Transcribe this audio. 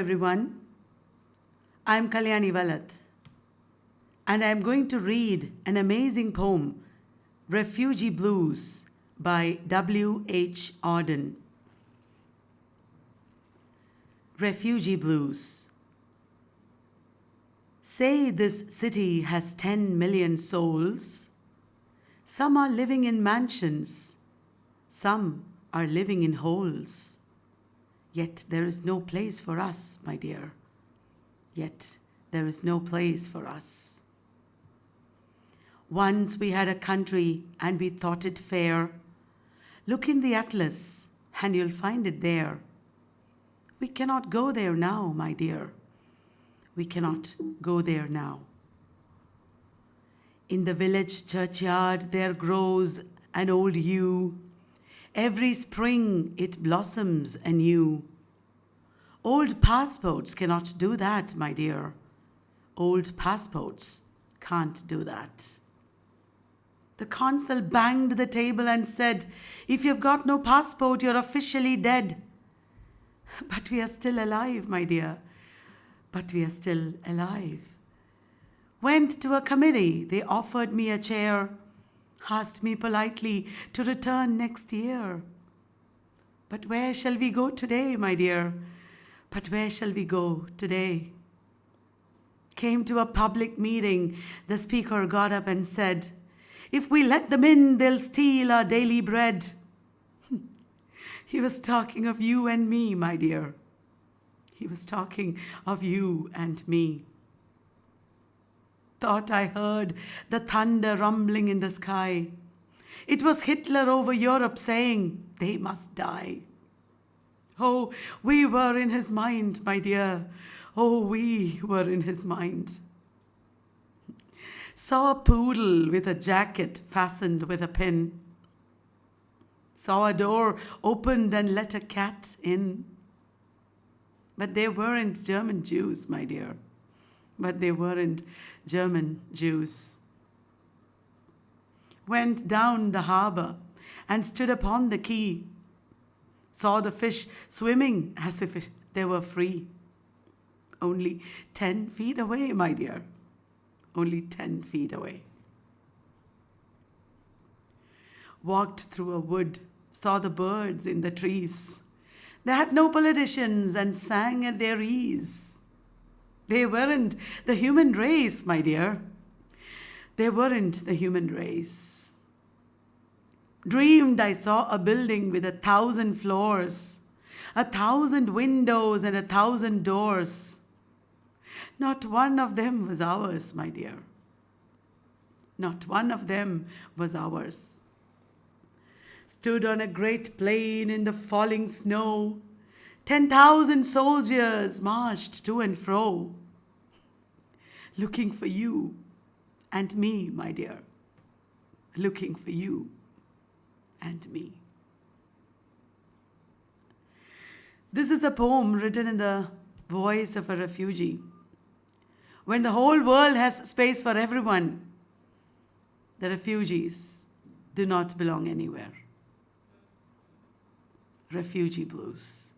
Everyone, I'm Kalyani Vallath, and I'm going to read an amazing poem, Refugee Blues by W.H. Auden. Refugee Blues. Say this city has 10 million souls. Some are living in mansions, some are living in holes. Yet there is no place for us, my dear. Yet there is no place for us. Once we had a country and we thought it fair. Look in the atlas and you'll find it there. We cannot go there now, my dear. We cannot go there now. In the village churchyard there grows an old yew. Every spring it blossoms anew. Old passports cannot do that, my dear. Old passports can't do that. The consul banged the table and said, "If you've got no passport, you're officially dead." But we are still alive, my dear. But we are still alive. Went to a committee, they offered me a chair. Asked me politely to return next year. But where shall we go today, my dear? But where shall we go today? Came to a public meeting, the speaker got up and said, "If we let them in, they'll steal our daily bread." He was talking of you and me, my dear. He was talking of you and me. Thought I heard the thunder rumbling in the sky. It was Hitler over Europe saying, "They must die." Oh, we were in his mind, my dear. Oh, we were in his mind. Saw a poodle with a jacket fastened with a pin. Saw a door opened and let a cat in. But they weren't German Jews, my dear. But they weren't German Jews. Went down the harbor and stood upon the quay. Saw the fish swimming as if they were free. Only 10 feet away, my dear. Only 10 feet away. Walked through a wood, saw the birds in the trees. They had no politicians and sang at their ease. They weren't the human race, my dear. They weren't the human race. Dreamed I saw a building with 1,000 floors, 1,000 windows and 1,000 doors. Not one of them was ours, my dear. Not one of them was ours. Stood on a great plain in the falling snow. 10,000 soldiers marched to and fro. Looking for you and me, my dear. Looking for you and me. This is a poem written in the voice of a refugee. When the whole world has space for everyone, the refugees do not belong anywhere. Refugee Blues.